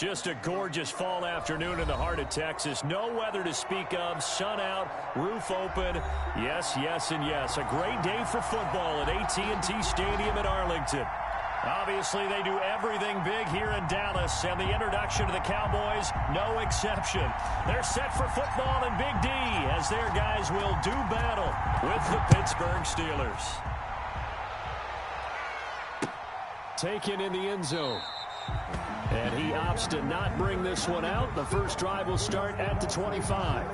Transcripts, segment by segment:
Just a gorgeous fall afternoon in the heart of Texas. No weather to speak of. Sun out, roof open. Yes, yes, and yes. A great day for football at AT&T Stadium in Arlington. Obviously, they do everything big here in Dallas, and the introduction to the Cowboys, no exception. They're set for football in Big D as their guys will do battle with the Pittsburgh Steelers. Taken in the end zone. And he opts to not bring this one out. The first drive will start at the 25.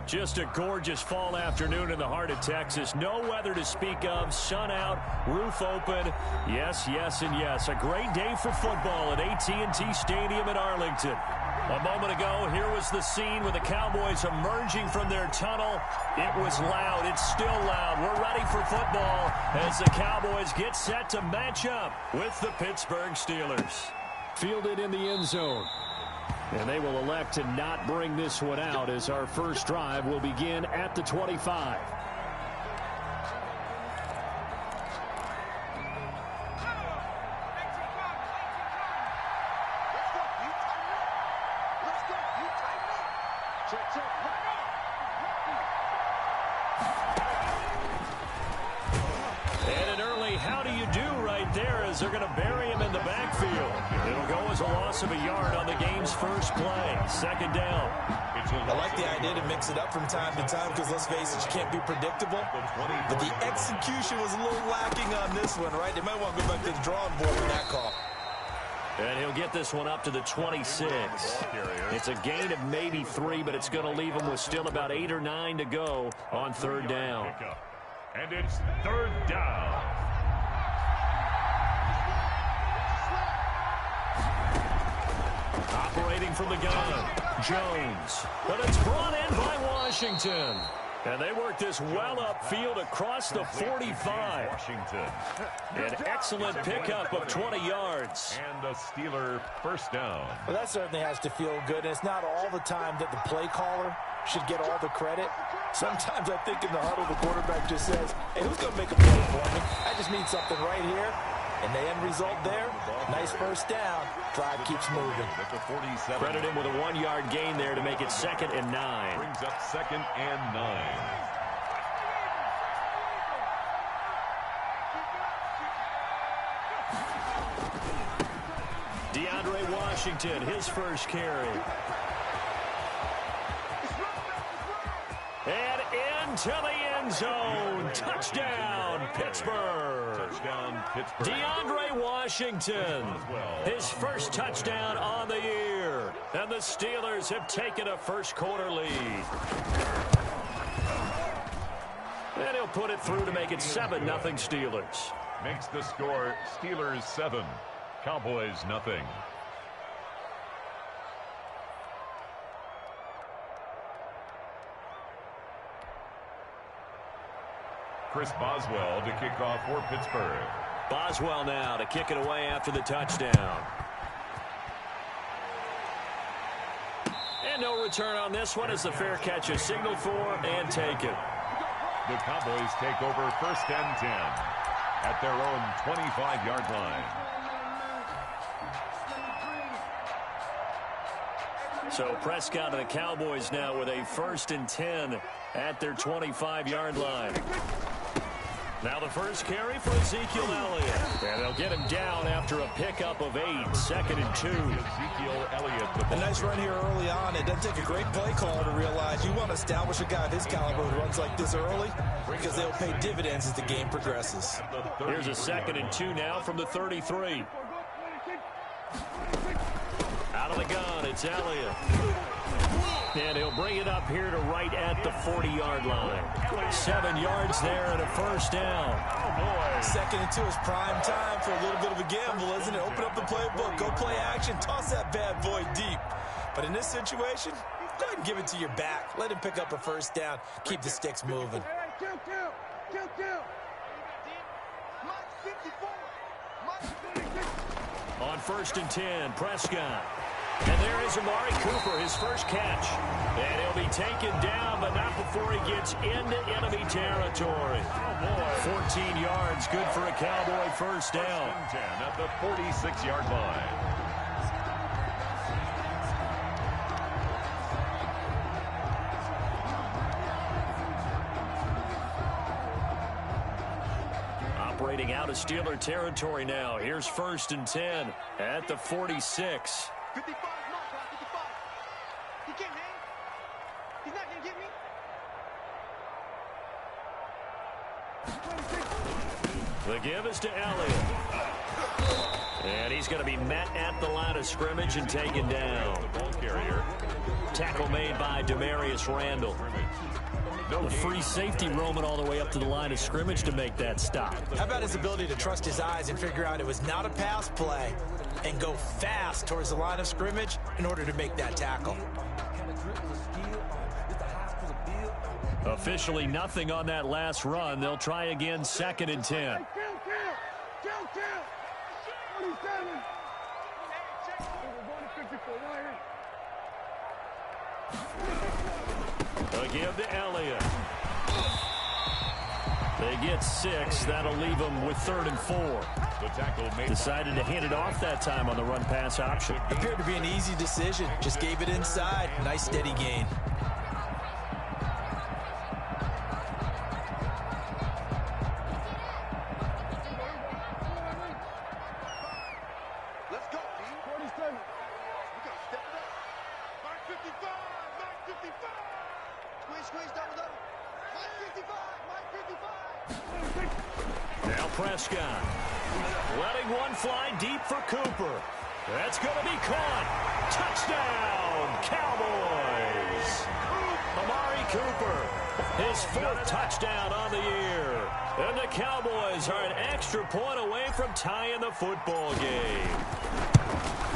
Just a gorgeous fall afternoon in the heart of Texas. No weather to speak of. Sun out, roof open. Yes, yes, and yes. A great day for football at AT&T Stadium in Arlington. A moment ago, here was the scene with the Cowboys emerging from their tunnel. It was loud. It's still loud. We're ready for football as the Cowboys get set to match up with the Pittsburgh Steelers. Fielded in the end zone. And they will elect to not bring this one out as our first drive will begin at the 25. And an early how do you do right there as they're going to bury him in the backfield. It'll go as a loss of a yard on the game's first play. Second down. I like the idea to mix it up from time to time because, let's face it, you can't be predictable. But the execution was a little lacking on this one, right? They might want to go back to the drawing board with that call. And he'll get this one up to the 26. It's a gain of maybe 3, but it's going to leave him with still about 8 or 9 to go on third down. And it's third down. Operating from the gun, Jones. But it's brought in by Washington. And they work this well upfield across the 45. An excellent pickup of 20 yards. And the Steeler first down. Well, that certainly has to feel good. And it's not all the time that the play caller should get all the credit. Sometimes I think in the huddle, the quarterback just says, hey, who's going to make a play for me? I just need something right here. And the end result there, nice first down. Drive keeps moving. Credit him with a 1-yard gain there to make it 2nd and 9. Brings up 2nd and 9. DeAndre Washington, his first carry. into the end zone. Touchdown, Pittsburgh. Touchdown, Pittsburgh. DeAndre Washington, his first touchdown on the year. And the Steelers have taken a first-quarter lead. And he'll put it through to make it 7-0 Steelers. Makes the score Steelers 7, Cowboys nothing. Chris Boswell to kick off for Pittsburgh. Boswell now to kick it away after the touchdown. And no return on this one as the fair catch is signaled for and taken. The Cowboys take over 1st and 10 at their own 25-yard line. So Prescott and the Cowboys now with a 1st and 10 at their 25-yard line. Now the first carry for Ezekiel Elliott. And they'll get him down after a pickup of 8, 2nd and 2. Ezekiel Elliott. A nice run here early on. It doesn't take a great play caller to realize you want to establish a guy of his caliber who runs like this early because they'll pay dividends as the game progresses. Here's a 2nd and 2 now from the 33. Out of the gun, it's Elliott. And he'll bring it up here to right at the 40-yard line. 7 yards there and a first down. Oh, boy. 2nd and 2 is prime time for a little bit of a gamble, isn't it? Open up the playbook, go play action, toss that bad boy deep. But in this situation, go ahead and give it to your back. Let him pick up a first down. Keep the sticks moving. On 1st and 10, Prescott. And there is Amari Cooper, his first catch. And he'll be taken down, but not before he gets into enemy territory. 14 yards, good for a Cowboy first down. 1st and 10 at the 46-yard line. Operating out of Steeler territory now. Here's 1st and 10 at the 46. 55, Mark, 55. He can't hang. He's not going to get me. The give is to Elliott. And he's going to be met at the line of scrimmage and taken down. The ball carrier. Tackle made by Demarius Randall. The free safety roaming all the way up to the line of scrimmage to make that stop. How about his ability to trust his eyes and figure out it was not a pass play and go fast towards the line of scrimmage in order to make that tackle. Officially nothing on that last run. They'll try again 2nd and 10. A give to Elliott. They get 6. That'll leave them with 3rd and 4. The tackle made. Decided to hand it off that time on the run-pass option. Appeared to be an easy decision. Just gave it inside. Nice steady gain. Let's go, D. 47. We got to step it up. Mark 55. Mark 55. Squeeze, double. Mark 55. Mark 55. Now Prescott. Letting one fly deep for Cooper. That's going to be caught. Touchdown, Cowboys. Amari Cooper, his 4th touchdown on the year. And the Cowboys are an extra point away from tying the football game.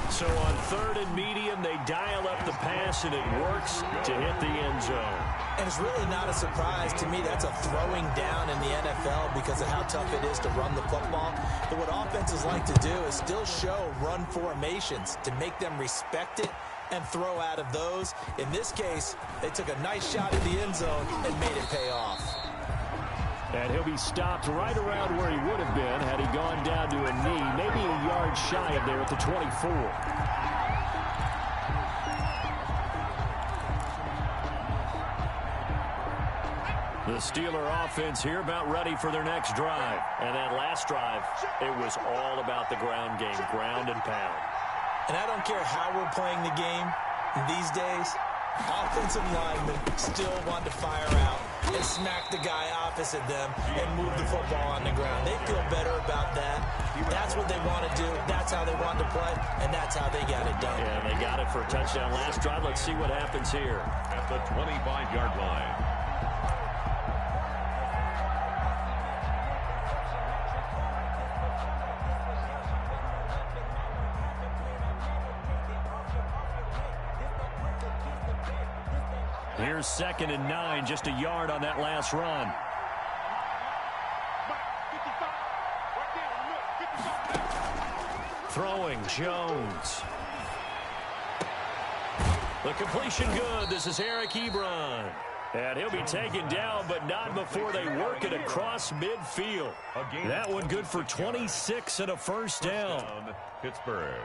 So on 3rd and medium, they dial up the pass, and it works to hit the end zone. And it's really not a surprise to me. That's a throwing down in the NFL because of how tough it is to run the football. But what offenses like to do is still show run formations to make them respect it and throw out of those. In this case, they took a nice shot at the end zone and made it pay off. And he'll be stopped right around where he would have been had he gone down to a knee, maybe a yard shy of there at the 24. The Steeler offense here about ready for their next drive. And that last drive, it was all about the ground game, ground and pound. And I don't care how we're playing the game these days, offensive linemen still want to fire out and smack the guy opposite them and move the football on the ground. They feel better about that. That's what they want to do. That's how they want to play, and that's how they got it done. Yeah, they got it for a touchdown last drive. Let's see what happens here. At the 25-yard line. Here's 2nd and 9, just a yard on that last run. Throwing, Jones. The completion good. This is Eric Ebron. And he'll be taken down, but not before they work it across midfield. That one good for 26 and a first down. Pittsburgh.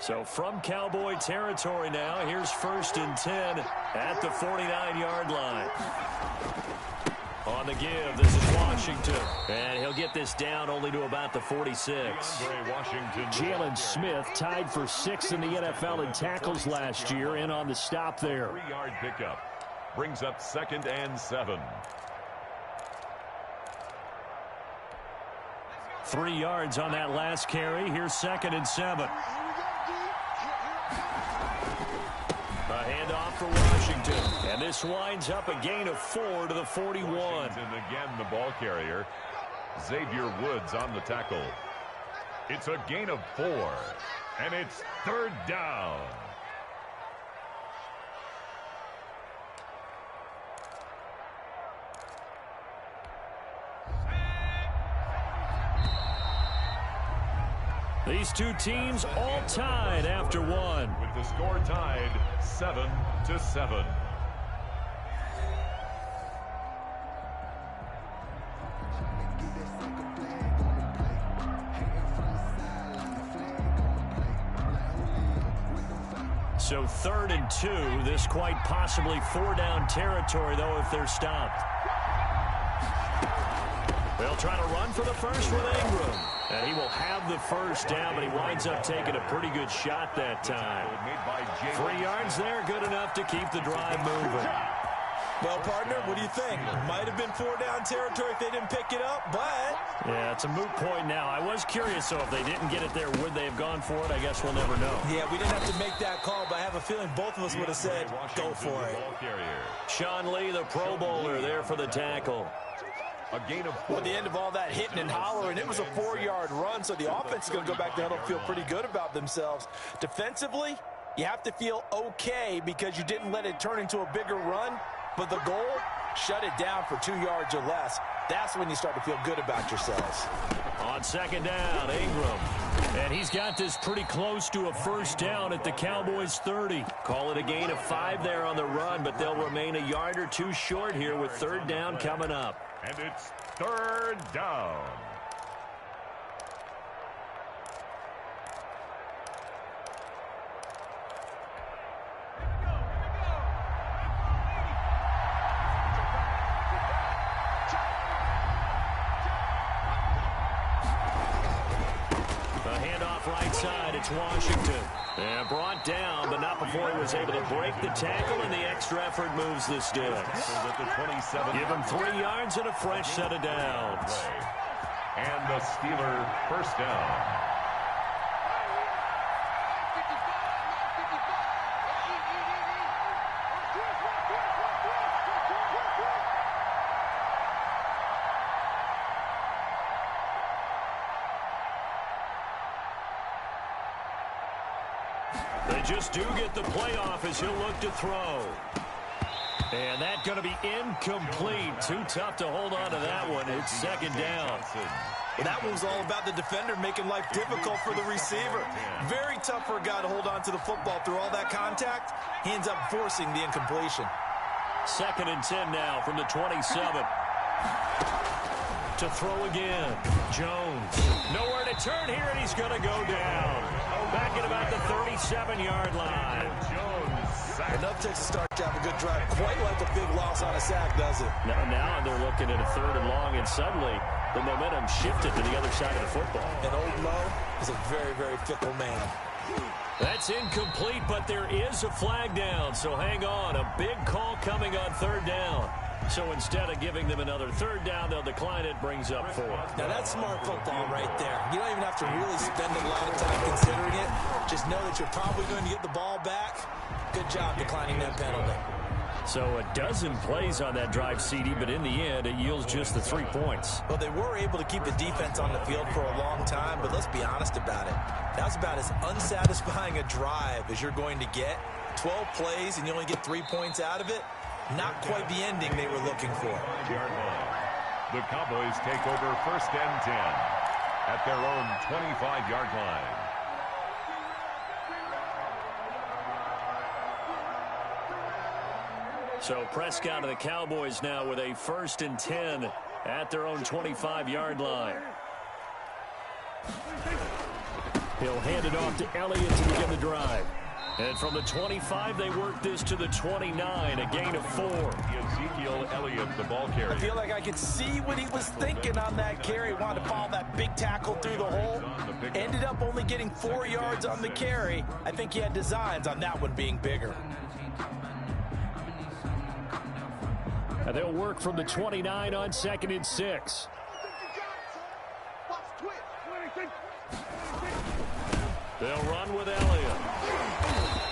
So from Cowboy territory now, here's 1st and 10 at the 49-yard line. On the give, this is Washington. And he'll get this down only to about the 46. Jalen Smith tied for 6th in the NFL in tackles last year, and on the stop there. 3-yard pickup brings up 2nd and 7. 3 yards on that last carry. Here's 2nd and 7. A handoff for Washington. And this winds up a gain of 4 to the 41. Washington again, the ball carrier. Xavier Woods on the tackle. It's a gain of 4. And it's 3rd down. These two teams all tied after one. With the score tied 7-7. So 3rd and 2. This quite possibly 4-down territory, though, if they're stopped. They'll try to run for the first with Ingram. And he will have the first down, but he winds up taking a pretty good shot that time. 3 yards there, good enough to keep the drive moving. Well, partner, what do you think? Might have been 4-down territory if they didn't pick it up, but... Yeah, it's a moot point now. I was curious, though, if they didn't get it there, would they have gone for it? I guess we'll never know. Yeah, we didn't have to make that call, but I have a feeling both of us would have said, go for it. Sean Lee, the Pro Bowler, there for the tackle. A gain of 4. Well, at the end of all that hitting and hollering, it was a 4-yard run, so the offense is going to go back there and feel pretty good about themselves. Defensively, you have to feel okay because you didn't let it turn into a bigger run, but the goal, shut it down for 2 yards or less. That's when you start to feel good about yourselves. On 2nd down, Ingram. And he's got this pretty close to a first down at the Cowboys' 30. Call it a gain of 5 there on the run, but they'll remain a yard or 2 short here with 3rd down coming up. And it's 3rd down. Right side, it's Washington. And brought down, but not before he was able to break the tackle, and the extra effort moves the sticks. Give him 3 yards and a fresh set of downs. And the Steeler first down. They just do get the playoff as he'll look to throw. And that's going to be incomplete. Too tough to hold on to that one. It's 2nd down. Well, that one was all about the defender making life difficult for the receiver. Very tough for a guy to hold on to the football through all that contact. He ends up forcing the incompletion. 2nd and 10 now from the 27. To throw again. Jones. Nowhere to turn here, and he's going to go down. Back at about the 37-yard line. Enough takes a start to have a good drive. Quite like a big loss on a sack, does it? Now they're looking at a 3rd and long, and suddenly the momentum shifted to the other side of the football. And Old Mo is a very, very fickle man. That's incomplete, but there is a flag down. So hang on. A big call coming on third down. So instead of giving them another third down, they'll decline it. Brings up 4. Now, that's smart football right there. You don't even have to really spend a lot of time considering it. Just know that you're probably going to get the ball back. Good job declining that penalty. So a dozen plays on that drive, CD, but in the end, it yields just the 3 points. Well, they were able to keep the defense on the field for a long time, but let's be honest about it. That was about as unsatisfying a drive as you're going to get. 12 plays, and you only get 3 points out of it. Not quite the ending they were looking for. The Cowboys take over 1st and 10 at their own 25-yard line. So Prescott of the Cowboys now with a 1st and 10 at their own 25-yard line. He'll hand it off to Elliott to begin the drive. And from the 25, they work this to the 29, a gain of 4. Ezekiel Elliott, the ball carrier. I feel like I could see what he was thinking on that carry. Wanted to follow that big tackle through the hole. Ended up only getting 4 yards on the carry. I think he had designs on that one being bigger. And they'll work from the 29 on 2nd and 6. They'll run with Elliott.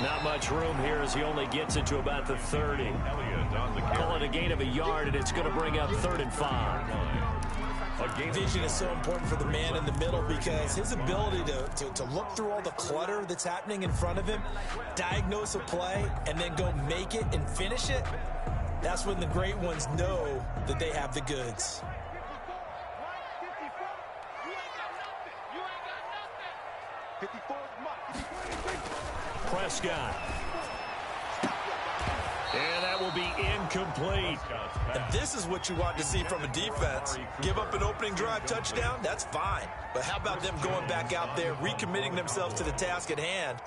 Not much room here as he only gets it to about the 30. Call it a gain of a yard, and it's going to bring up 3rd and 5. Vision is so important for the man in the middle because his ability to look through all the clutter that's happening in front of him, diagnose a play, and then go make it and finish it, that's when the great ones know that they have the goods. Prescott. And that will be incomplete. And this is what you want to see from a defense. Give up an opening drive touchdown, that's fine. But how about them going back out there, recommitting themselves to the task at hand,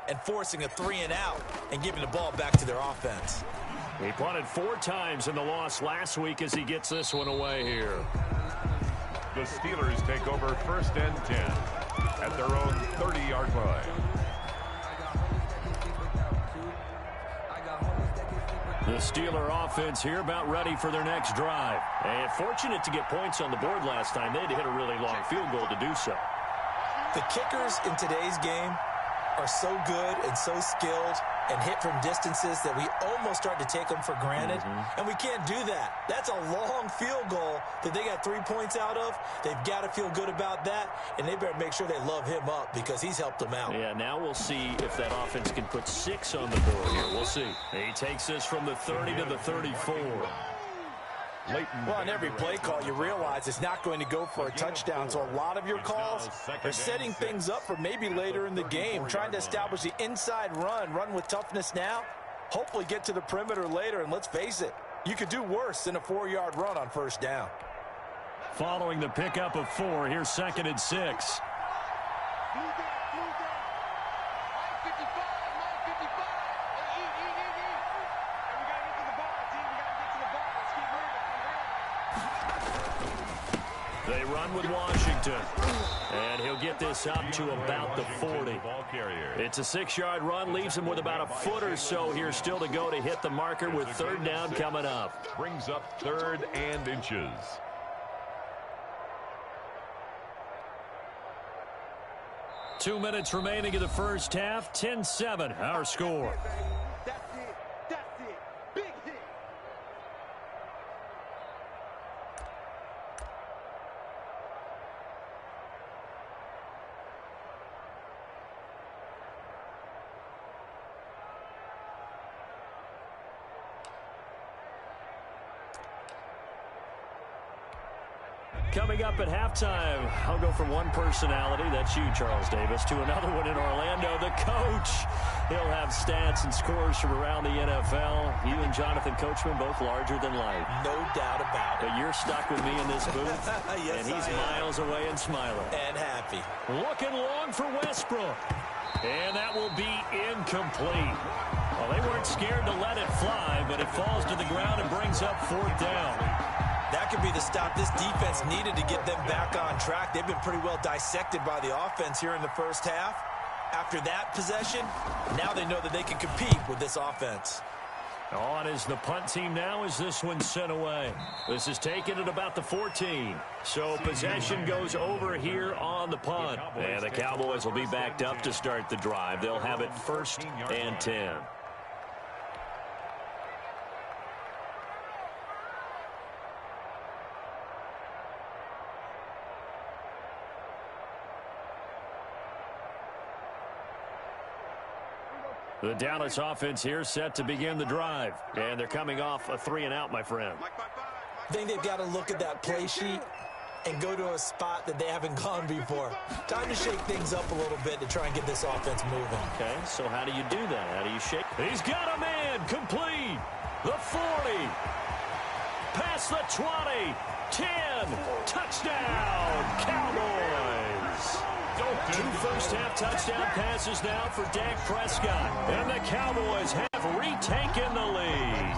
and forcing a 3 and out and giving the ball back to their offense? He punted 4 times in the loss last week as he gets this one away here. The Steelers take over 1st and 10 at their own 30-yard line. The Steeler offense here about ready for their next drive. And fortunate to get points on the board last time. They had to hit a really long field goal to do so. The kickers in today's game are so good and so skilled and hit from distances that we almost start to take them for granted. And we can't do that. That's a long field goal that they got 3 points out of. They've got to feel good about that, and they better make sure they love him up because he's helped them out. Yeah, now we'll see if that offense can put 6 on the board here. We'll see. He takes this from the 30 to the 34. Well, on every play call, you realize it's not going to go for a touchdown, so a lot of your calls are setting things up for maybe later in the game, trying to establish the inside run with toughness now, hopefully get to the perimeter later, and let's face it, you could do worse than a 4-yard run on 1st down. Following the pickup of 4, here's 2nd and 6. They run with Washington, and he'll get this up to about the 40. It's a 6-yard run, leaves him with about a foot or so here still to go to hit the marker with 3rd down coming up. Brings up 3rd and inches. Two minutes remaining in the first half, 10-7, our score. That's it. That's it. Big hit. Coming up at halftime, I'll go from one personality, that's you, Charles Davis, to another one in Orlando, the coach. He'll have stats and scores from around the NFL. You and Jonathan Coachman, both larger than life. No doubt about it. But you're stuck with me in this booth, Yes, and he's miles away and smiling. And happy. Looking long for Westbrook. And that will be incomplete. Well, they weren't scared to let it fly, but it falls to the ground and brings up 4th down. That could be the stop this defense needed to get them back on track. They've been pretty well dissected by the offense here in the first half. After that possession, now they know that they can compete with this offense. On is the punt team now as this one's sent away. This is taken at about the 14. So possession goes over here on the punt. And the Cowboys will be backed up to start the drive. They'll have it 1st and 10. The Dallas offense here set to begin the drive. And they're coming off a 3-and-out, my friend. I think they've got to look at that play sheet and go to a spot that they haven't gone before. Time to shake things up a little bit to try and get this offense moving. Okay, so how do you do that? How do you shake? He's got a man complete. The 40. Past the 20. 10. Touchdown, Cowboys. 2 first-half touchdown passes now for Dak Prescott. And the Cowboys have retaken the lead.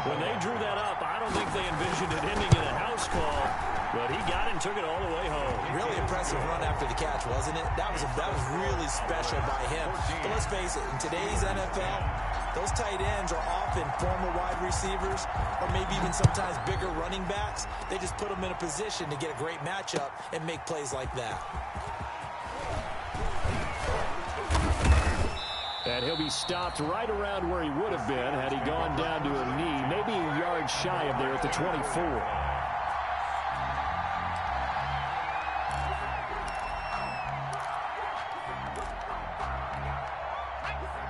When they drew that up, I don't think they envisioned it ending in a house call. But he got it and took it all the way home. Really impressive run after the catch, wasn't it? That was really special by him. But let's face it, in today's NFL, those tight ends are often former wide receivers or maybe even sometimes bigger running backs. They just put them in a position to get a great matchup and make plays like that. And he'll be stopped right around where he would have been had he gone down to a knee, maybe a yard shy of there at the 24.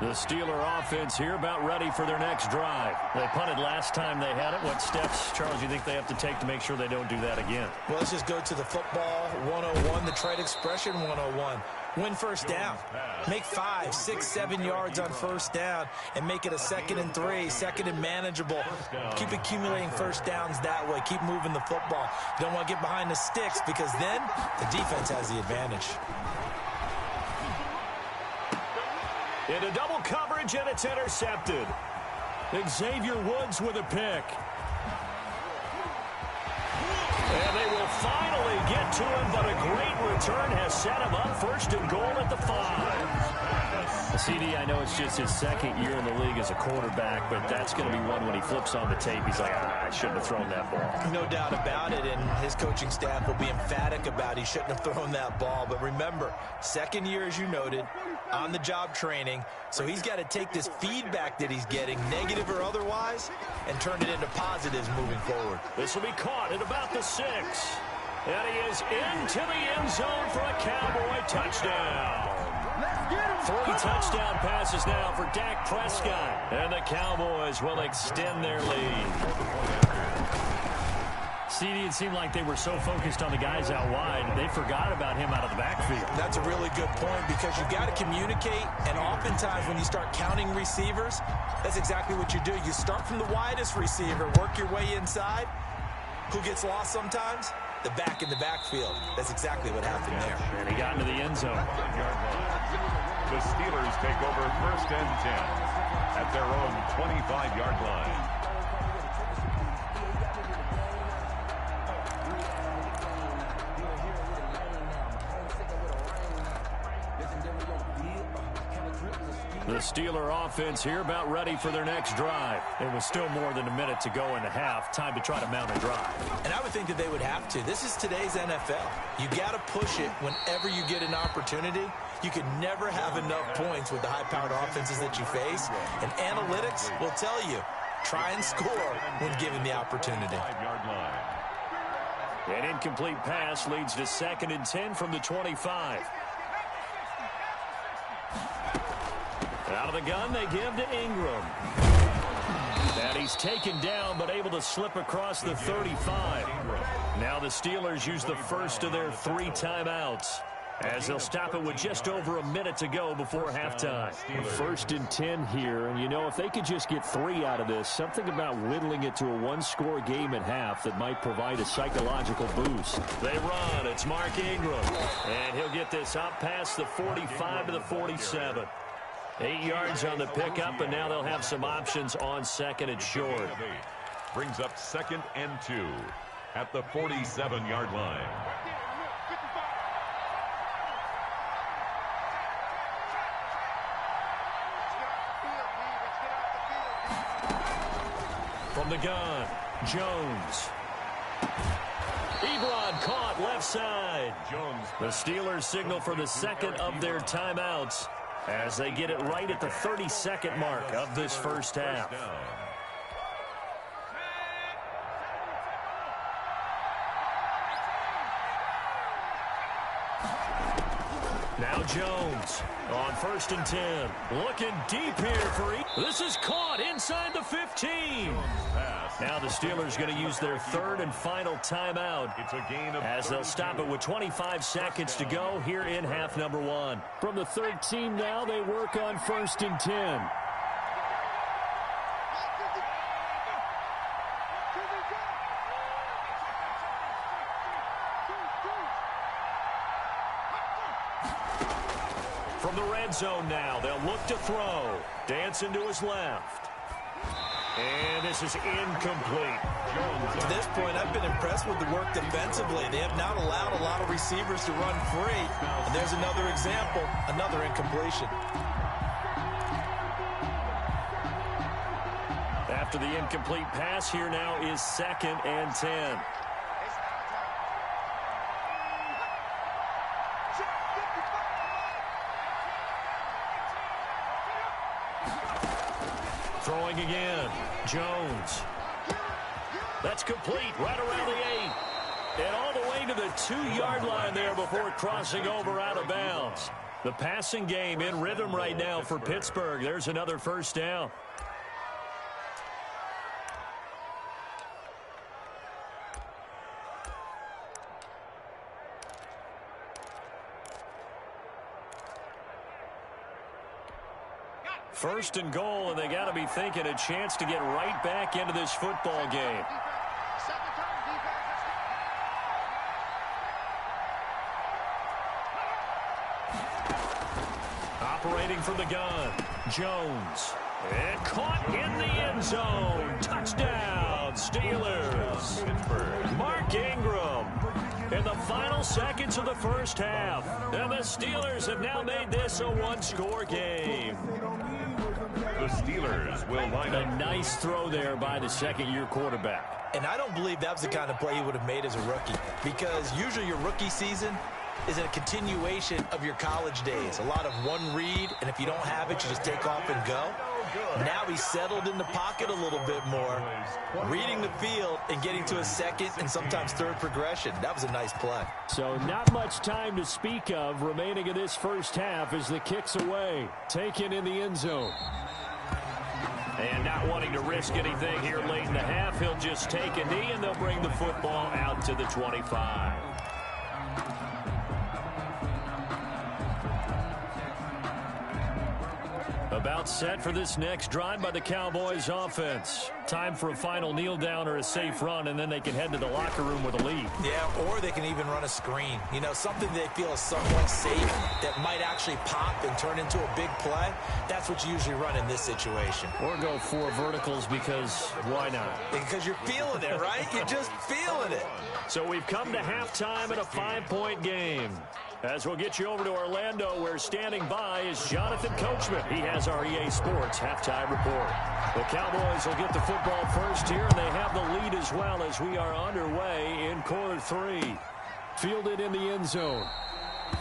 The Steeler offense here about ready for their next drive. They punted last time they had it. What steps, Charles, you think they have to take to make sure they don't do that again? Well, let's just go to the football 101, the trade expression 101. Win first down. Make 5, 6, 7 yards on first down and make it a 2nd and 3, 2nd and manageable. Keep accumulating first downs that way. Keep moving the football. You don't want to get behind the sticks because then the defense has the advantage. Into double coverage, and it's intercepted. Xavier Woods with a pick. And they will finally get to him, but a great return has set him up 1st and goal at the 5. CD, I know it's just his 2nd year in the league as a quarterback, but that's going to be one when he flips on the tape. He's like, I shouldn't have thrown that ball. No doubt about it, and his coaching staff will be emphatic about he shouldn't have thrown that ball. But remember, 2nd year, as you noted, on-the-job training, so he's got to take this feedback that he's getting, negative or otherwise, and turn it into positives moving forward. This will be caught at about the 6. And he is into the end zone for a Cowboy touchdown. 3 touchdown passes now for Dak Prescott. And the Cowboys will extend their lead. CD, it seemed like they were so focused on the guys out wide, they forgot about him out of the backfield. That's a really good point because you've got to communicate, and oftentimes when you start counting receivers, that's exactly what you do. You start from the widest receiver, work your way inside. Who gets lost sometimes? The back in the backfield. That's exactly what happened there. And he got into the end zone. The Steelers take over 1st and 10 at their own 25-yard line. The Steeler offense here about ready for their next drive. It was still more than a minute to go in the half. Time to try to mount a drive. And I would think that they would have to. This is today's NFL. You got to push it whenever you get an opportunity. You can never have enough points with the high-powered offenses that you face. And analytics will tell you, try and score when given the opportunity. An incomplete pass leads to 2nd and 10 from the 25. Out of the gun, they give to Ingram. And he's taken down, but able to slip across the 35. Now the Steelers use the first of their 3 timeouts, as they'll stop it with just over a minute to go before halftime. 1st and 10 here, and you know, if they could just get 3 out of this, something about whittling it to a 1-score game at half that might provide a psychological boost. They run. It's Mark Ingram, and he'll get this up past the 45 to the 47. 8 yards on the pickup, and now they'll have some options on 2nd and short. Brings up 2nd and 2 at the 47-yard line. From the gun, Jones. Ebron caught left side. Jones. The Steelers signal for the second of their timeouts as they get it right at the 30-second mark of this first half. Now Jones on 1st and 10. Looking deep here for this is caught inside the 15. Now the Steelers going to use their third and final timeout It's a gain of as they'll stop it with 25 seconds to go here in half number 1. From the 13 now, they work on 1st and 10. From the red zone now, they'll look to throw. Dancing to his left. And this is incomplete. To this point, I've been impressed with the work defensively. They have not allowed a lot of receivers to run free. And there's another example, another incompletion. After the incomplete pass, here now is 2nd and 10. Throwing again. Jones. That's complete right around the 8. And all the way to the 2-yard line there before crossing over out of bounds. The passing game in rhythm right now for Pittsburgh. There's another first down. First and goal, and they got to be thinking a chance to get right back into this football game. Operating from the gun, Jones. And caught in the end zone. Touchdown, Steelers. Mark Ingram in the final seconds of the first half. And the Steelers have now made this a one-score game. The Steelers will line up. A nice throw there by the second-year quarterback. And I don't believe that was the kind of play he would have made as a rookie, because usually your rookie season is a continuation of your college days. A lot of one read, and if you don't have it, you just take off and go. Now he's settled in the pocket a little bit more, reading the field and getting to a second and sometimes third progression. That was a nice play. So not much time to speak of remaining in this first half as the kick's away, taken in the end zone. And not wanting to risk anything here late in the half, he'll just take a knee and they'll bring the football out to the 25. About set for this next drive by the Cowboys offense. Time for a final kneel down or a safe run, and then they can head to the locker room with a lead. Yeah, or they can even run a screen. You know, something they feel is somewhat safe that might actually pop and turn into a big play. That's what you usually run in this situation. Or go 4 verticals because why not? Because you're feeling it, right? You're just feeling it. So we've come to halftime in a 5-point game. As we'll get you over to Orlando, where standing by is Jonathan Coachman. He has our EA Sports halftime report. The Cowboys will get the football first here, and they have the lead as well as we are underway in quarter 3. Fielded in the end zone.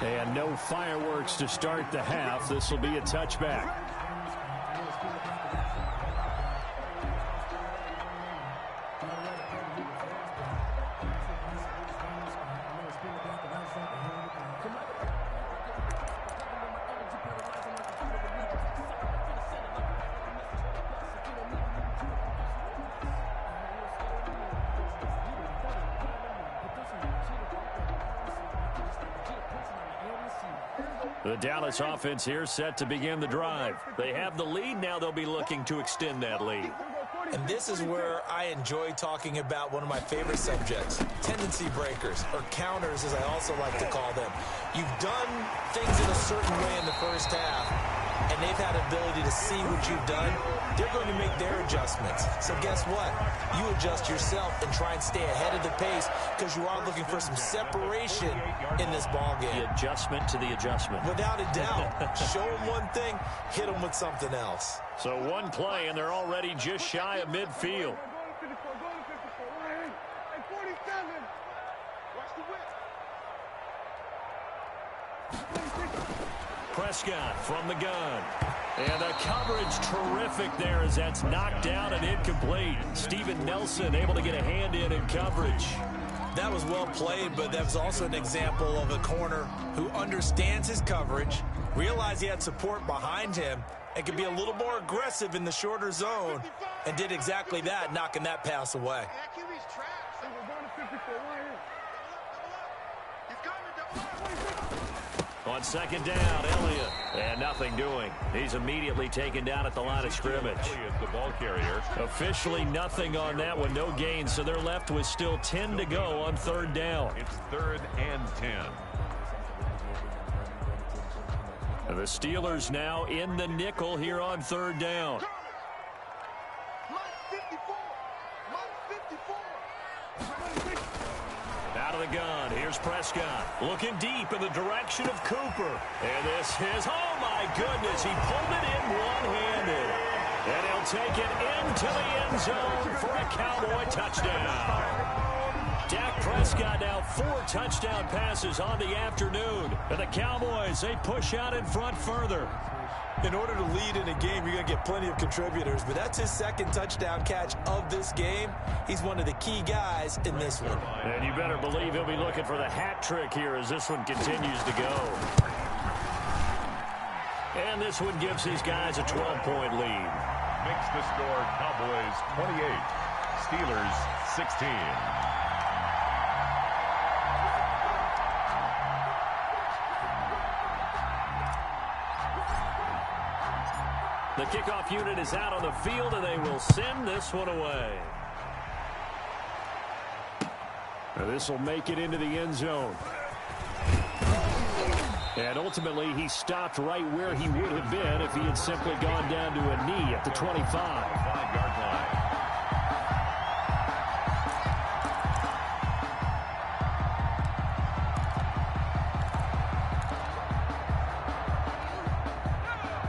And no fireworks to start the half. This will be a touchback. The Dallas offense here set to begin the drive. They have the lead. Now they'll be looking to extend that lead. And this is where I enjoy talking about one of my favorite subjects, tendency breakers, or counters as I also like to call them. You've done things in a certain way in the first half, and they've had ability to see what you've done. They're going to make their adjustments. So guess what? You adjust yourself and try and stay ahead of the pace because you are looking for some separation in this ball game. The adjustment to the adjustment. Without a doubt. Show them one thing, hit them with something else. So one play, and they're already just shy of midfield. Prescott from the gun. And the coverage terrific there as that's knocked down and incomplete. Steven Nelson able to get a hand in coverage. That was well played, but that was also an example of a corner who understands his coverage, realized he had support behind him, and could be a little more aggressive in the shorter zone, and did exactly that, knocking that pass away. On second down, Elliott. And nothing doing. He's immediately taken down at the line of scrimmage. Elliott, the ball carrier. Officially nothing on that one, no gain. So they're left with still 10 to go on third down. It's 3rd and 10. And the Steelers now in the nickel here on third down. Out of the gun, here's Prescott. Looking deep in the direction of Cooper. And this is, oh my goodness, he pulled it in one-handed. And he'll take it into the end zone for a Cowboy touchdown. Dak Prescott now 4 touchdown passes on the afternoon. And the Cowboys, they push out in front further. In order to lead in a game, you're going to get plenty of contributors, but that's his 2nd touchdown catch of this game. He's one of the key guys in this one. And you better believe he'll be looking for the hat trick here as this one continues to go. And this one gives these guys a 12-point lead. Makes the score Cowboys 28, Steelers 16. The kickoff unit is out on the field, and they will send this one away. Now this will make it into the end zone. And ultimately, he stopped right where he would have been if he had simply gone down to a knee at the 25. 5-yard line.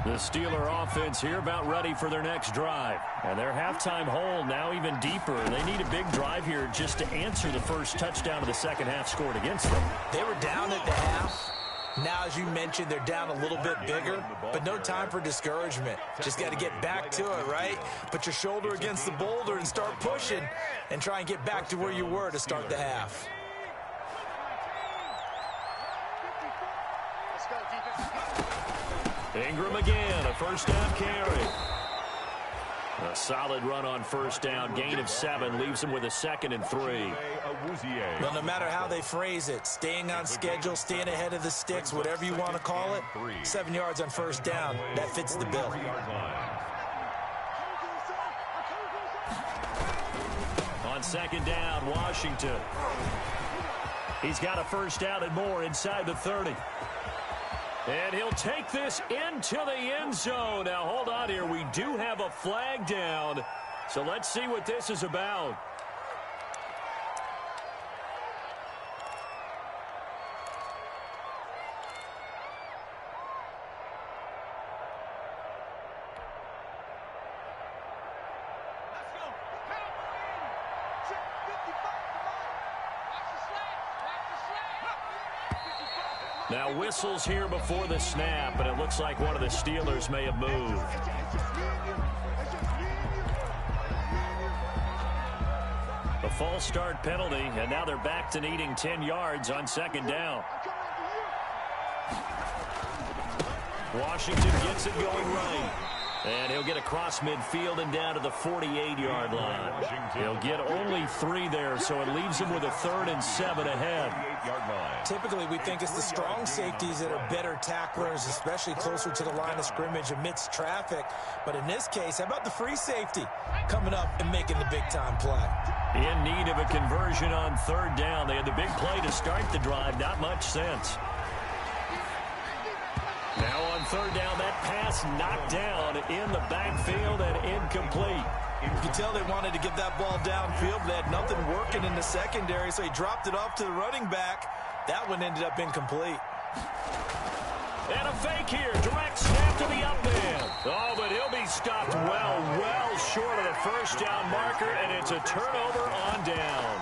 The Steeler offense here about ready for their next drive. And their halftime hole now even deeper. They need a big drive here just to answer the first touchdown of the second half scored against them. They were down at the half. Now, as you mentioned, they're down a little bit bigger, but no time for discouragement. Just got to get back to it, right? Put your shoulder against the boulder and start pushing and try and get back to where you were to start the half. Ingram again, a first down carry. A solid run on first down. Gain of 7 leaves him with a 2nd and 3. Well, no matter how they phrase it, staying on schedule, staying ahead of the sticks, whatever you want to call it, 7 yards on first down, that fits the bill. On second down, Washington. He's got a first down and more inside the 30. And he'll take this into the end zone. Now, hold on here. We do have a flag down. So let's see what this is about. Now whistles here before the snap, and it looks like one of the Steelers may have moved. A false start penalty, and now they're back to needing 10 yards on second down. Washington gets it going right. And he'll get across midfield and down to the 48-yard line. He'll get only 3 there, so it leaves him with a 3rd and 7 ahead. Typically, we think it's the strong safeties that are better tacklers, especially closer to the line of scrimmage amidst traffic. But in this case, how about the free safety coming up and making the big-time play? In need of a conversion on third down. They had the big play to start the drive. Not much sense. Now on third down, that pass knocked down in the backfield and incomplete. You could tell they wanted to get that ball downfield, but they had nothing working in the secondary, so he dropped it off to the running back. That one ended up incomplete. And a fake here. Direct snap to the up man. Oh, but he'll be stopped well short of the first down marker, and it's a turnover on down.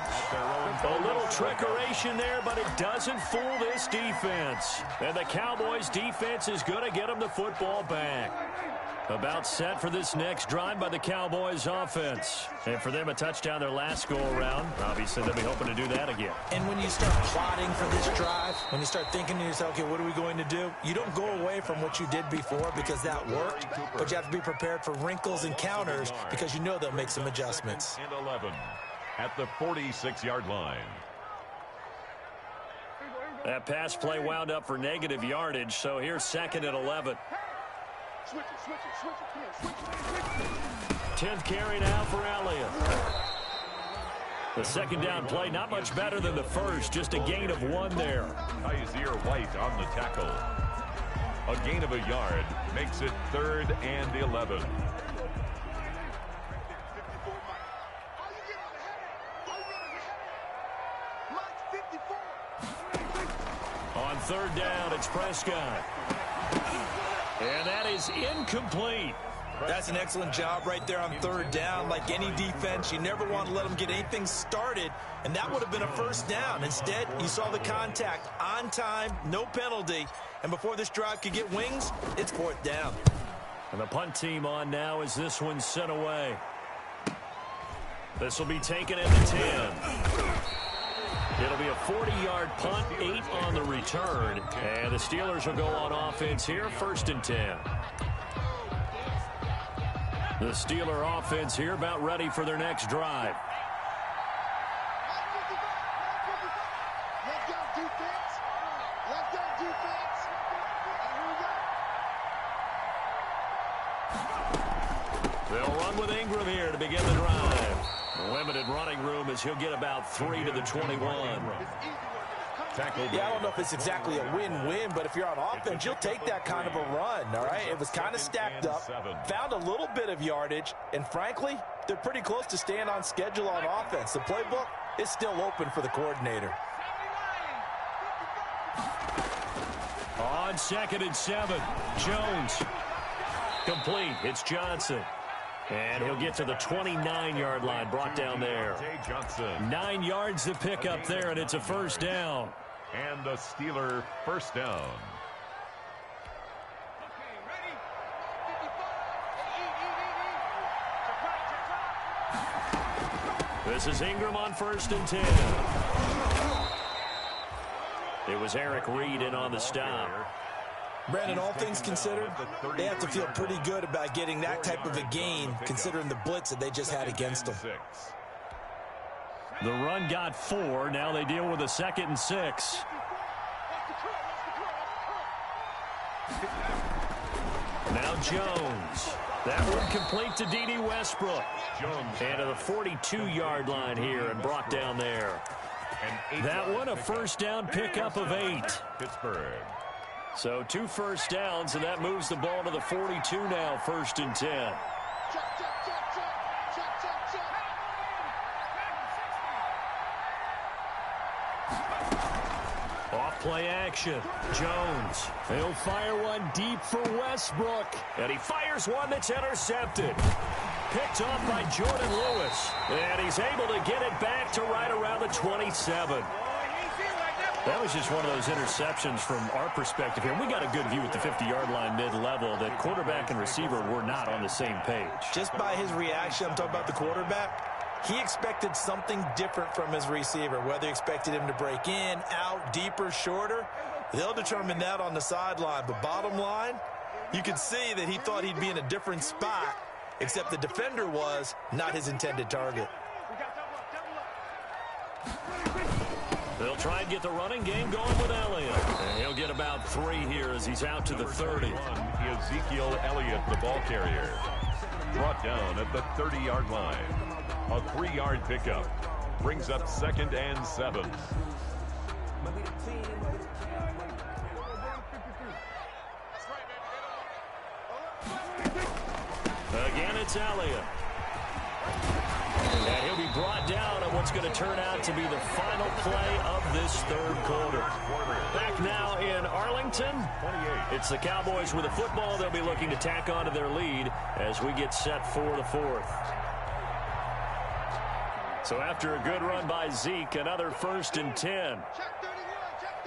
A little trickeration there, but it doesn't fool this defense. And the Cowboys defense is going to get them the football back. About set for this next drive by the Cowboys offense. And for them, a touchdown their last go-around. Obviously, they'll be hoping to do that again. And when you start plotting for this drive, when you start thinking to yourself, okay, what are we going to do? You don't go away from what you did before because that worked, but you have to be prepared for wrinkles and counters because you know they'll make some adjustments. And 11 at the 46-yard line. That pass play wound up for negative yardage, so here's 2nd and 11. Switch it. Come on, switch it. 10th carry now for Elliott. The second down play, not much better than the first, just a gain of 1 there. Kaiser White on the tackle. A gain of a yard makes it 3rd and 11. On 3rd down, it's Prescott. And that is incomplete. That's an excellent job right there on 3rd down. Like any defense, you never want to let them get anything started, and that would have been a first down. Instead, you saw the contact on time, no penalty, and before this drive could get wings, it's 4th down. And the punt team on now as this one's sent away. This will be taken at the 10. It'll be a 40-yard punt, 8 on the return. And the Steelers will go on offense here, 1st and 10. The Steeler offense here about ready for their next drive. Let's go, defense. Let's go, defense. And here we go. They'll run with Ingram here to begin the drive. Limited running room as he'll get about 3 to the 21. Yeah, I don't know if it's exactly a win-win, but if you're on offense, you'll take that kind of a run, all right? It was kind of stacked up, found a little bit of yardage, and frankly, they're pretty close to staying on schedule on offense. The playbook is still open for the coordinator. On 2nd and 7, Jones. Complete. It's Johnson. And he'll get to the 29-yard line, brought down there. 9 yards to pick up there, and it's a first down. And the Steeler first down. This is Ingram on 1st and 10. It was Eric Reed in on the stop. Brandon, all things considered, they have to feel pretty good about getting that type of a gain, considering the blitz that they just had against them. The run got 4. Now they deal with a 2nd and 6. Now Jones. That one complete to D.D. Westbrook. And to the 42-yard line here and brought down there. That one a first down pickup of 8. Pittsburgh. So 2 first downs, and that moves the ball to the 42 now, 1st and 10. Off-play action. Jones. He'll fire one deep for Westbrook. And he fires one that's intercepted. Picked off by Jordan Lewis. And he's able to get it back to right around the 27. That was just one of those interceptions from our perspective here. We got a good view at the 50-yard line mid-level that quarterback and receiver were not on the same page. Just by his reaction, I'm talking about the quarterback, he expected something different from his receiver, whether he expected him to break in, out, deeper, shorter. They'll determine that on the sideline. But bottom line, you could see that he thought he'd be in a different spot, except the defender was not his intended target. They'll try and get the running game going with Elliott. And he'll get about 3 here as he's out to the 30. Ezekiel Elliott, the ball carrier. Brought down at the 30-yard line. A 3-yard pickup. Brings up 2nd and 7. Again, it's Elliott. And he'll be brought down on what's going to turn out to be the final play of this 3rd quarter. Back now in Arlington. It's the Cowboys with the football. They'll be looking to tack on to their lead as we get set for the 4th. So after a good run by Zeke, another 1st and 10. Check 31, check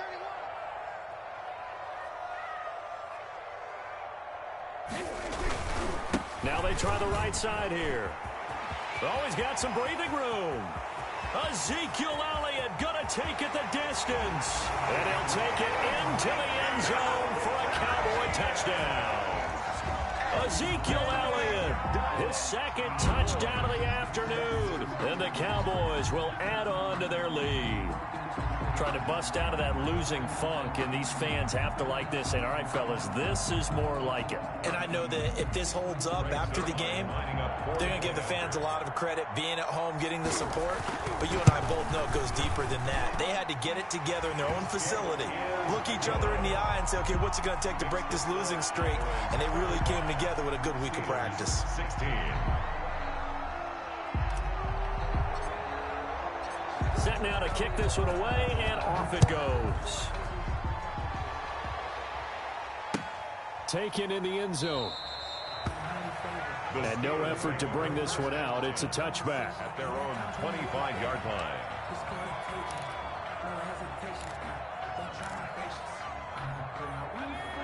31. Now they try the right side here. Oh, he's got some breathing room. Ezekiel Elliott gonna take it the distance. And he'll take it into the end zone for a Cowboy touchdown. Ezekiel Elliott, his 2nd touchdown of the afternoon. And the Cowboys will add on to their lead. Trying to bust out of that losing funk, and these fans have to like this. And all right, fellas, this is more like it. And I know that if this holds up after the game, they're going to give the fans a lot of credit being at home, getting the support. But you and I both know it goes deeper than that. They had to get it together in their own facility, look each other in the eye and say, okay, what's it going to take to break this losing streak? And they really came together with a good week of practice. 16. Set now to kick this one away, and off it goes. Taken in the end zone. And no effort to bring this one out. It's a touchback. At their own 25-yard line.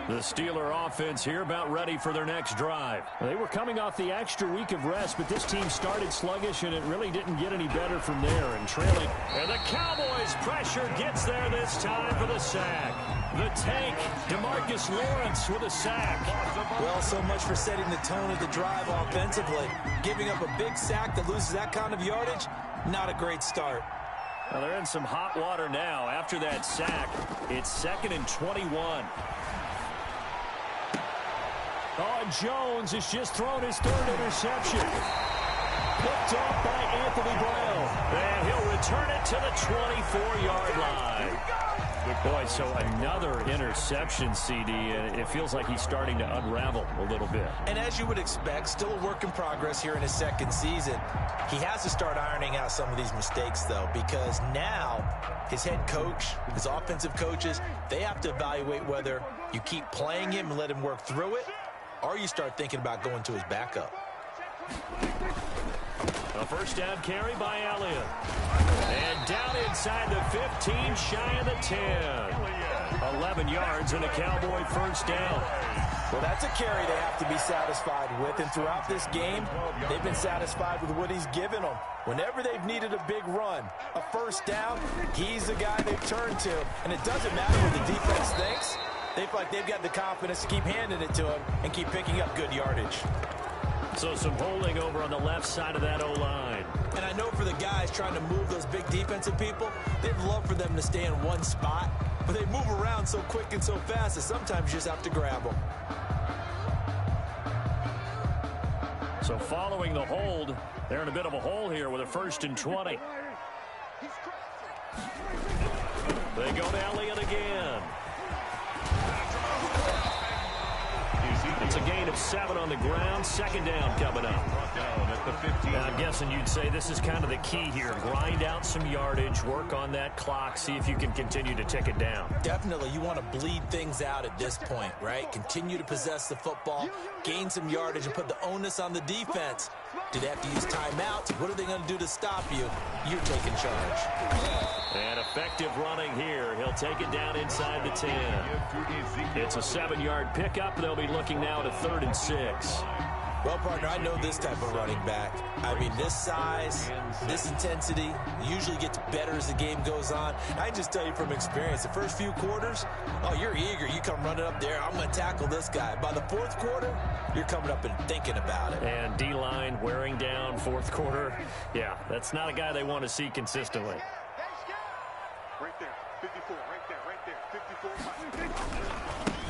The Steeler offense here about ready for their next drive. They were coming off the extra week of rest, but this team started sluggish, and it really didn't get any better from there. And trailing. And the Cowboys' pressure gets there this time for the sack. The tank, DeMarcus Lawrence with a sack. Well, so much for setting the tone of the drive offensively. Giving up a big sack that loses that kind of yardage, not a great start. Well, they're in some hot water now. After that sack, it's 2nd and 21. Oh, Jones has just thrown his 3rd interception. Picked off by Anthony Brown. And he'll return it to the 24-yard line. Boy, so another interception, CD, and it feels like he's starting to unravel a little bit. And as you would expect, still a work in progress here in his 2nd season. He has to start ironing out some of these mistakes, though, because now his head coach, his offensive coaches, they have to evaluate whether you keep playing him and let him work through it, or you start thinking about going to his backup. A 1st down carry by Elliott. And down inside the 15, shy of the 10. 11 yards and a Cowboy 1st down. Well, that's a carry they have to be satisfied with, and throughout this game, they've been satisfied with what he's given them. Whenever they've needed a big run, a 1st down, he's the guy they've turned to. And it doesn't matter what the defense thinks. They feel like they've got the confidence to keep handing it to him and keep picking up good yardage. So some holding over on the left side of that O-line. And I know for the guys trying to move those big defensive people, they'd love for them to stay in one spot, but they move around so quick and so fast that sometimes you just have to grab them. So following the hold, they're in a bit of a hole here with a 1st and 20. They go to Elliott again. It's a gain of 7 on the ground. 2nd down coming up. And I'm guessing you'd say this is kind of the key here. Grind out some yardage, work on that clock, see if you can continue to tick it down. Definitely. You want to bleed things out at this point, right? Continue to possess the football, gain some yardage, and put the onus on the defense. Do they have to use timeouts? What are they going to do to stop you? You're taking charge. And effective running here. He'll take it down inside the 10. It's a 7-yard pickup. They'll be looking now to 3rd and 6. Well, partner, I know this type of running back. I mean, this size, this intensity usually gets better as the game goes on. I can just tell you from experience, the first few quarters, oh, you're eager. You come running up there, I'm going to tackle this guy. By the 4th quarter, you're coming up and thinking about it. And D-line wearing down 4th quarter. Yeah, that's not a guy they want to see consistently. Right there, 54, right there, 54.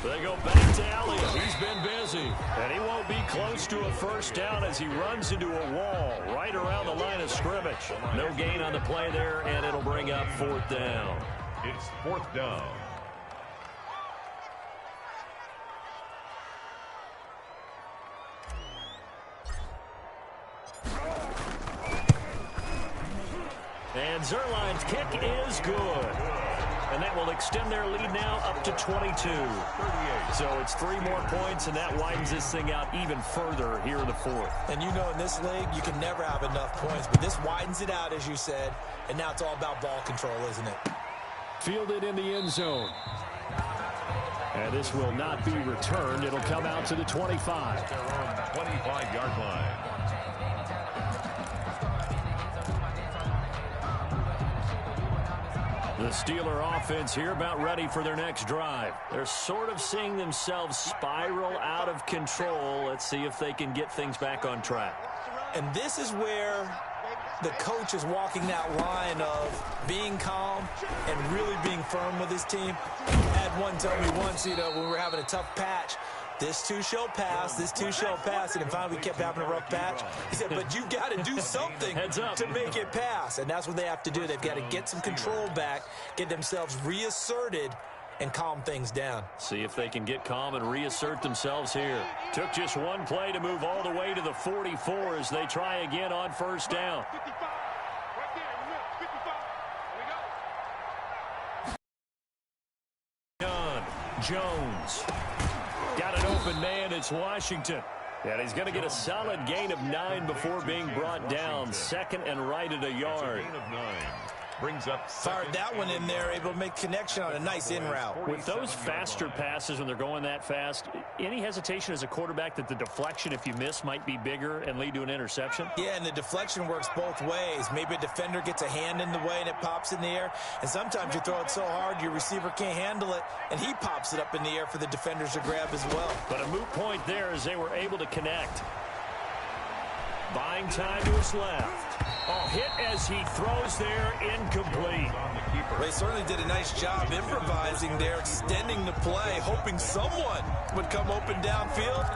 They go back to Elliott. He's been busy. And he won't be close to a 1st down as he runs into a wall right around the line of scrimmage. No gain on the play there, and it'll bring up 4th down. It's 4th down. And Zerline's kick is good. and that will extend their lead now up to 22. 38. So it's 3 more points, and that widens this thing out even further here in the fourth. And you know, in this league, you can never have enough points, but this widens it out, as you said, and now it's all about ball control, isn't it? Fielded in the end zone. And this will not be returned. It'll come out to the 25. Their own 25-yard line. The Steeler offense here about ready for their next drive. They're sort of seeing themselves spiral out of control. Let's see if they can get things back on track. And this is where the coach is walking that line of being calm and really being firm with his team. I had one tell me once, you know, when we were having a tough patch, this too shall pass, this too shall pass, and finally we kept having a rough patch. He said, but you got to do something to make it pass, and that's what they have to do. They've got to get some control back, get themselves reasserted, and calm things down. See if they can get calm and reassert themselves here. Took just one play to move all the way to the 44 as they try again on first down. Jones. Got an open man. It's Washington. And he's going to get a solid gain of 9 before being brought down. Second and right at a yard. Gain of 9. Brings up fired that one in there, able to make connection on a nice in route. With those faster passes when they're going that fast, any hesitation as a quarterback that the deflection, if you miss, might be bigger and lead to an interception? Yeah, and the deflection works both ways. Maybe a defender gets a hand in the way and it pops in the air. And sometimes you throw it so hard your receiver can't handle it, and he pops it up in the air for the defenders to grab as well. But a moot point there as they were able to connect. Buying time to his left. Oh, hit as he throws there, incomplete. They certainly did a nice job improvising there, extending the play, hoping someone would come open downfield,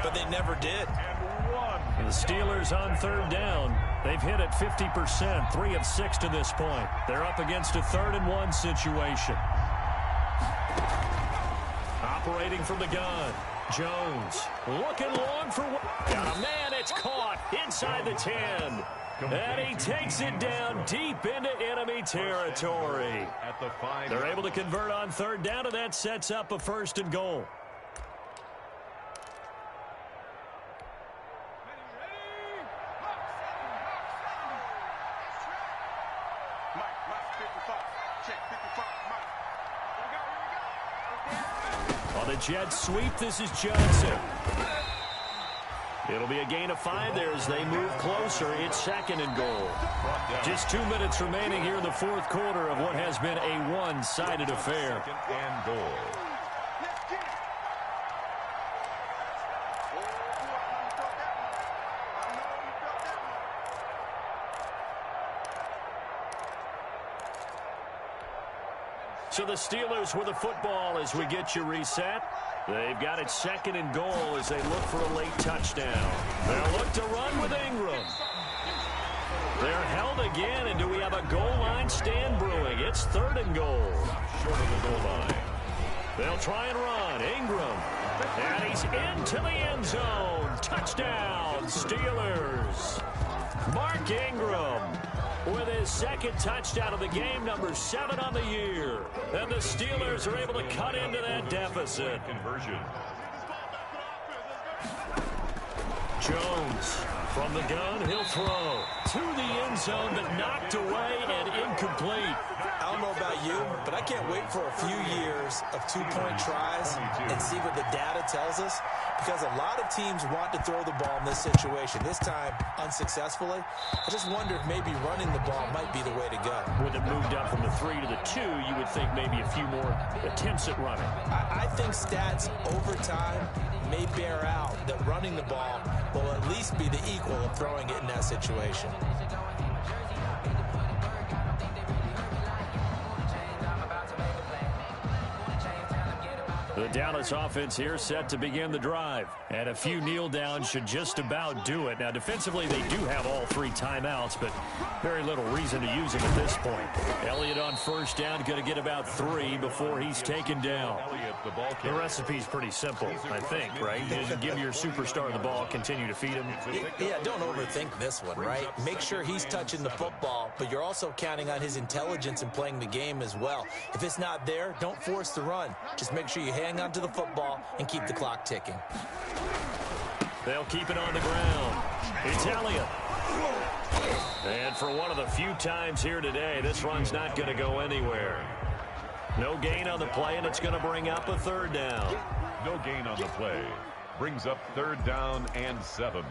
but they never did. And the Steelers on third down. They've hit it 50%, 3 of 6 to this point. They're up against a 3rd and 1 situation. Operating from the gun. Jones looking long for what? Got a man, it's caught inside the 10. And he takes it down deep into enemy territory. They're able to convert on third down, and that sets up a 1st and goal. On the jet sweep, this is Johnson. It'll be a gain of 5 there as they move closer. It's 2nd and goal. Just 2 minutes remaining here in the 4th quarter of what has been a one-sided affair. 2nd and goal. So the Steelers with the football as we get you reset. They've got it 2nd and goal as they look for a late touchdown. They'll look to run with Ingram. They're held again, and do we have a goal line stand brewing? It's 3rd and goal. Short of the goal line. They'll try and run. Ingram. And he's into the end zone. Touchdown, Steelers. Mark Ingram with his 2nd touchdown of the game, number 7 on the year. And the Steelers are able to cut into that deficit. Conversion. Jones from the gun, he'll throw to the end zone, but knocked away and incomplete. I don't know about you, but I can't wait for a few years of 2-point tries and see what the data tells us, because a lot of teams want to throw the ball in this situation, this time unsuccessfully. I just wonder if maybe running the ball might be the way to go. With it moved up from the 3 to the 2, you would think maybe a few more attempts at running. I think stats over time may bear out that running the ball will at least be the equal of throwing it in that situation. The Dallas offense here set to begin the drive. And a few kneel downs should just about do it. Now, defensively, they do have all 3 timeouts, but very little reason to use them at this point. Elliott on first down, going to get about 3 before he's taken down. The recipe's pretty simple, I think, right? You just give your superstar the ball, continue to feed him. Yeah, don't overthink this one, right? Make sure he's touching the football, but you're also counting on his intelligence in playing the game as well. If it's not there, don't force the run. Just make sure you hang on to the football and keep the clock ticking. They'll keep it on the ground. It's Elliott. And for one of the few times here today, this run's not going to go anywhere. No gain on the play, and it's going to bring up a 3rd down. No gain on the play. Brings up 3rd down and 7.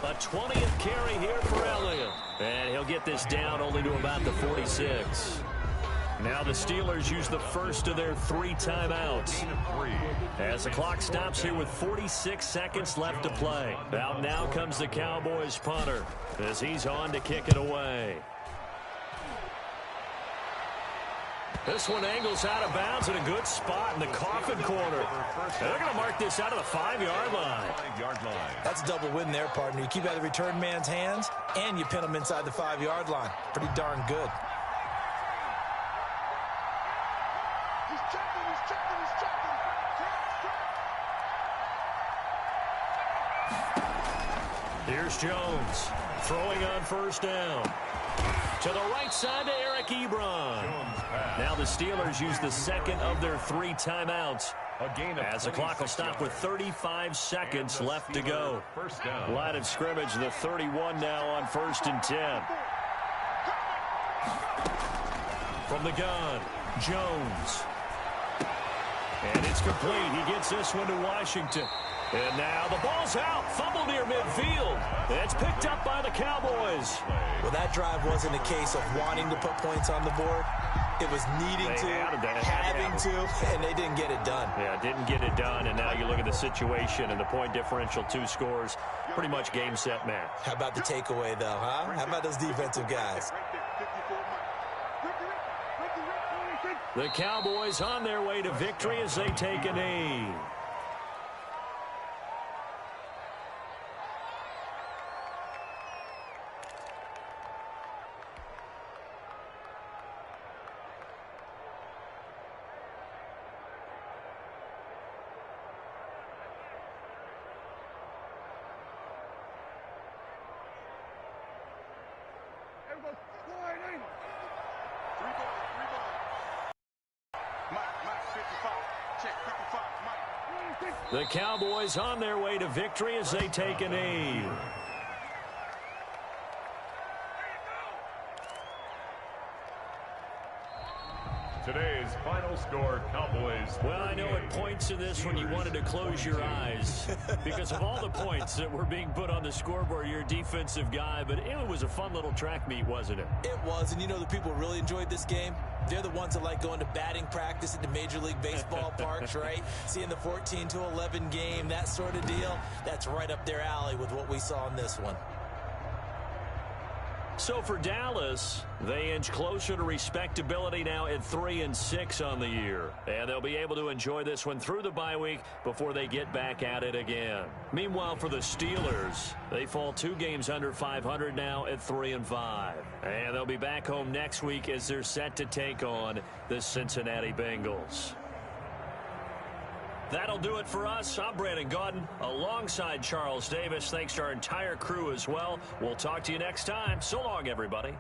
A 20th carry here for Elliott. And he'll get this down only to about the 46. Now the Steelers use the first of their 3 timeouts. As the clock stops here with 46 seconds left to play. Out now comes the Cowboys punter as he's on to kick it away. This one angles out of bounds in a good spot in the coffin corner. They're going to mark this out of the 5-yard line. That's a double win there, partner. You keep out of the return man's hands, and you pin him inside the 5-yard line. Pretty darn good. He's checking, he's checking, he's checking. Here's Jones throwing on first down. To the right side to Eric Ebron. Now the Steelers use the 2nd of their 3 timeouts. As the clock will stop with 35 seconds left to go. Line of scrimmage, the 31 now on 1st and 10. From the gun, Jones. And it's complete. He gets this one to Washington. And now the ball's out. Fumble near midfield. It's picked up by the Cowboys. Well, that drive wasn't a case of wanting to put points on the board. It was needing to, having to, and they didn't get it done. Yeah, didn't get it done, and now you look at the situation and the point differential, 2 scores, pretty much game, set, match. How about the takeaway, though, huh? How about those defensive guys? The Cowboys on their way to victory as they take a knee. The Cowboys on their way to victory as they take a knee. Today's final score, Cowboys. Well, I know at points in this when you wanted to close your eyes because of all the points that were being put on the scoreboard. You're a defensive guy, but it was a fun little track meet, wasn't it? It was, and you know the people really enjoyed this game? They're the ones that like going to batting practice at the Major League Baseball parks, right? Seeing the 14-11 game, that sort of deal. That's right up their alley with what we saw in this one. So for Dallas, they inch closer to respectability now at 3-6 on the year. And they'll be able to enjoy this one through the bye week before they get back at it again. Meanwhile, for the Steelers, they fall 2 games under 500 now at 3-5. And they'll be back home next week as they're set to take on the Cincinnati Bengals. That'll do it for us. I'm Brandon Gaudin alongside Charles Davis. Thanks to our entire crew as well. We'll talk to you next time. So long, everybody.